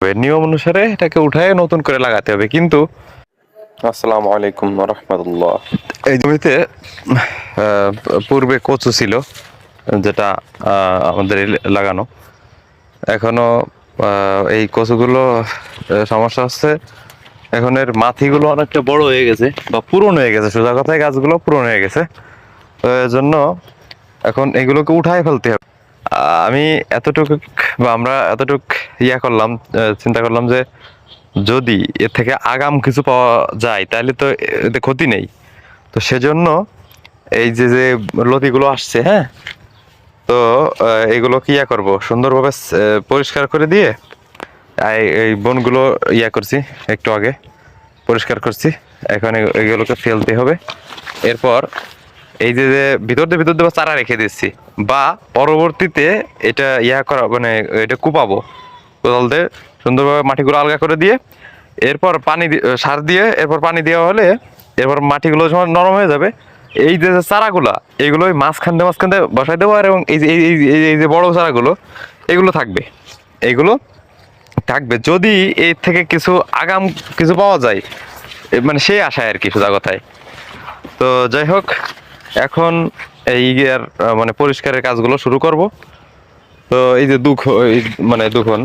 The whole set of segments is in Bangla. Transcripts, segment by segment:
নিয়ম অনুসারে এটাকে উঠায় নতুন করে লাগাতে হবে। কিন্তু আসসালামু আলাইকুম ওয়া রাহমাতুল্লাহ। এই জমিতে পূর্বে কচু ছিল, যেটা আমাদের লাগানো। এখনো এই কচুগুলো সমস্যা হচ্ছে, এখন এর মাথিগুলো অনেকটা বড় হয়ে গেছে বা পুরনো হয়ে গেছে, সোজা কথায় গাছগুলো পুরনো হয়ে গেছে। তো এর জন্য এখন এগুলোকে উঠায় ফেলতে হবে। আমি এতটুকু বা আমরা এতটুক করলাম, চিন্তা করলাম যে যদি এর থেকে আগাম কিছু পাওয়া যায় তাহলে তো এতে ক্ষতি নেই। তো সেজন্য এই যে যে লতিগুলো আসছে, হ্যাঁ, তো এগুলো কি করব, সুন্দরভাবে পরিষ্কার করে দিয়ে এই বনগুলো করছি, একটু আগে পরিষ্কার করছি। এখন এগুলোকে ফেলতে হবে। এরপর এই যে যে ভিতর দিয়ে চারা রেখে দিচ্ছি, বা পরবর্তীতে এটা করা মানে এটা কুপাবো কোদাল দিয়ে, সুন্দরভাবে মাটিগুলো আলগা করে দিয়ে এরপর পানি সার দিয়ে এরপর পানি দেওয়া হলে এরপর মাটিগুলো যখন নরম হয়ে যাবে, এই যে চারাগুলা এইগুলো মাঝখান দিয়ে বসাই দেবো। আর এবং এই যে বড় চারাগুলো এগুলো থাকবে, এইগুলো থাকবে যদি এর থেকে কিছু আগাম কিছু পাওয়া যায়, মানে সেই আশায় আর কি, সোজা কথায়। তো যাই হোক, এখন এই মানে পরিষ্কারের কাজগুলো শুরু করব। তো এই যে মানে দুখন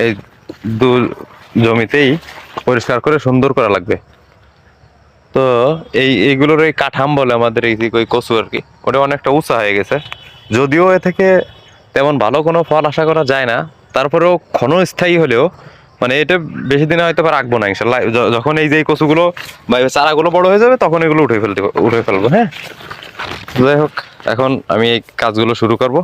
এই দু জমিতেই পরিষ্কার করে সুন্দর করা লাগবে। তো এইগুলোর এই কাঠাম বলে আমাদের এই যে ওই কচু আর কি, ওটা অনেকটা উঁচা হয়ে গেছে। যদিও এ থেকে তেমন ভালো কোনো ফল আশা করা যায় না, তারপরেও ক্ষণস্থায়ী হলেও মানে এটা বেশি দিনে হয়তো রাখবো না ইনশাল্লাহ। যখন এই যে কচুগুলো বা চারাগুলো বড় হয়ে যাবে তখন এগুলো উঠে ফেলবো। হ্যাঁ, যাই হোক, এখন আমি এই কাজগুলো শুরু করব।